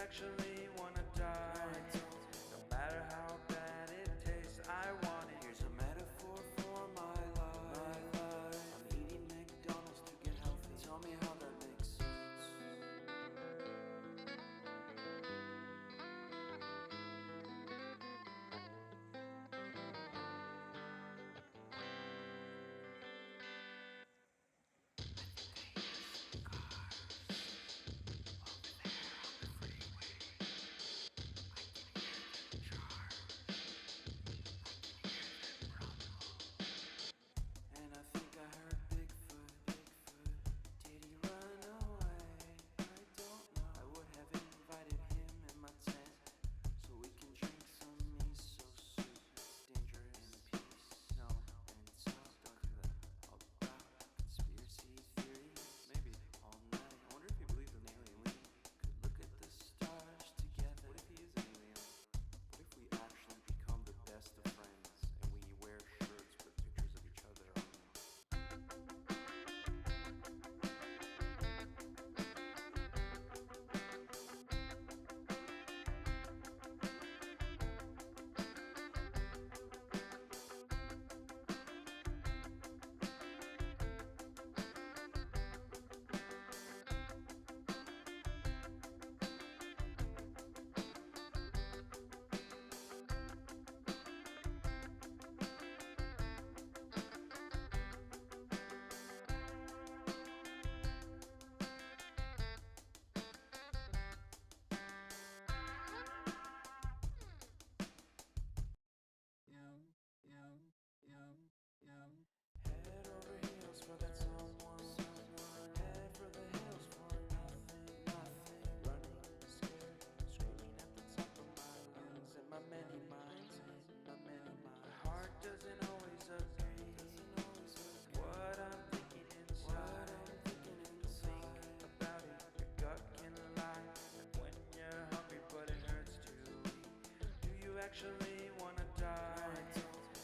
actually wanna die? No matter how bad it tastes, I want it. Here's a metaphor for my life. I'm eating McDonald's to get healthy. Tell me how that makes sense. And I think I heard Bigfoot. Did he run away? I don't know. I would have invited him in my tent so we can drink some miso soup. It's dangerous. In peace. No. And so don't do that. About conspiracy theories. Maybe all night. I wonder if he believes in aliens. Could look at the stars together. What if he is an alien? What if we actually become the best of friends and we wear shirts with pictures of each other on them? Head over heels for that someone. Head for the hills for nothing. Running scared, screaming at the top of my lungs and my many minds. My heart doesn't always agree. What I'm thinking inside. Think about it, your gut can lie. And when you're hungry, but it hurts to eat. Do you actually wanna die?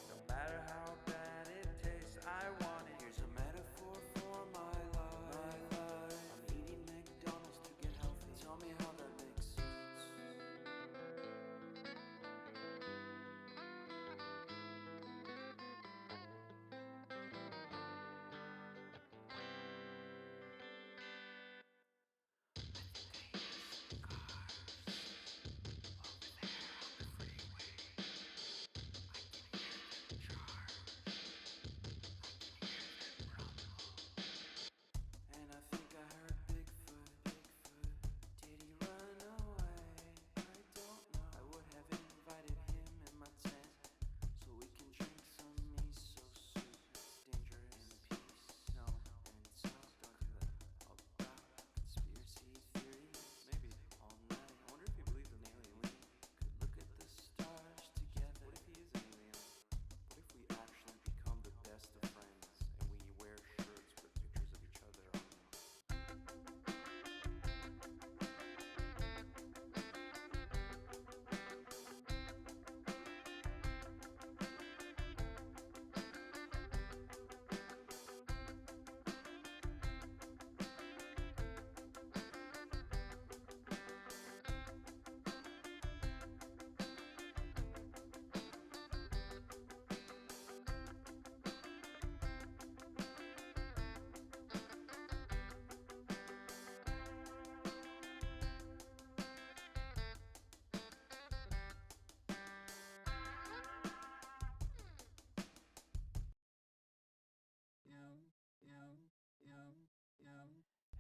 No matter how bad it tastes, I want it. Here's a metaphor for my life. I'm eating McDonald's to get healthy. Tell me how that makes sense. And I think I heard Bigfoot. Did he run away? I don't know. I would have invited him in my tent so we can drink some miso soup. It's dangerous. In peace. No. And so don't do that. About conspiracy theories. Maybe all night. I wonder if he believes in aliens. Could look at the stars together. What if he is an alien? What if we actually become the best of friends and we wear shirts with pictures of each other on them?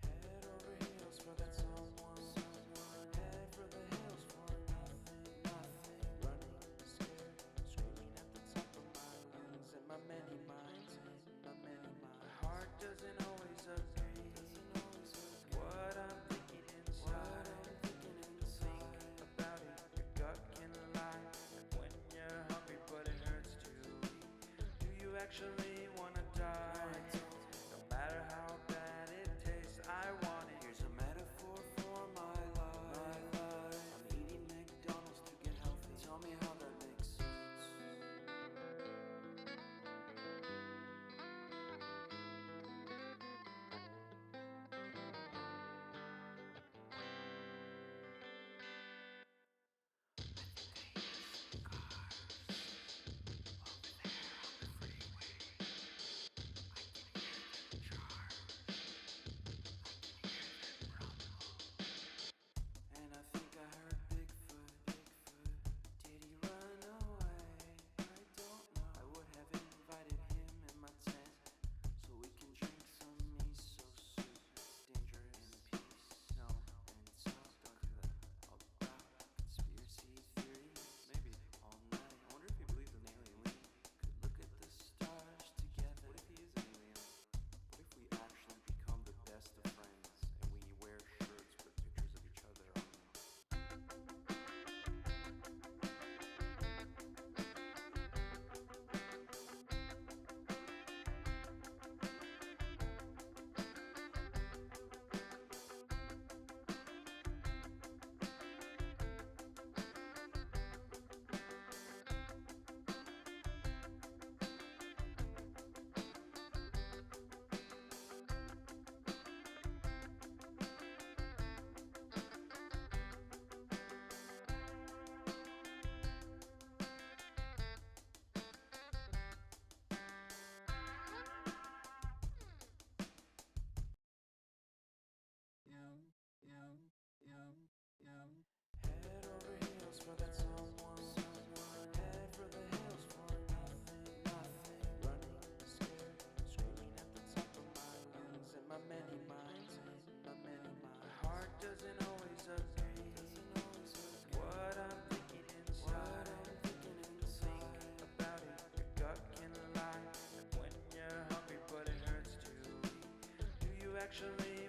Head over heels for that someone. Head for the hills for nothing. Running scared, screaming at the top of my lungs and my many minds. My heart doesn't always agree. What I'm thinking inside. Think about it, your gut can lie. And when you're hungry, but it hurts to eat. Do you actually wanna die? No matter how bad it tastes, I want it. Here's a metaphor for my life. I'm eating McDonald's to get healthy. Tell me how that makes sense. sexually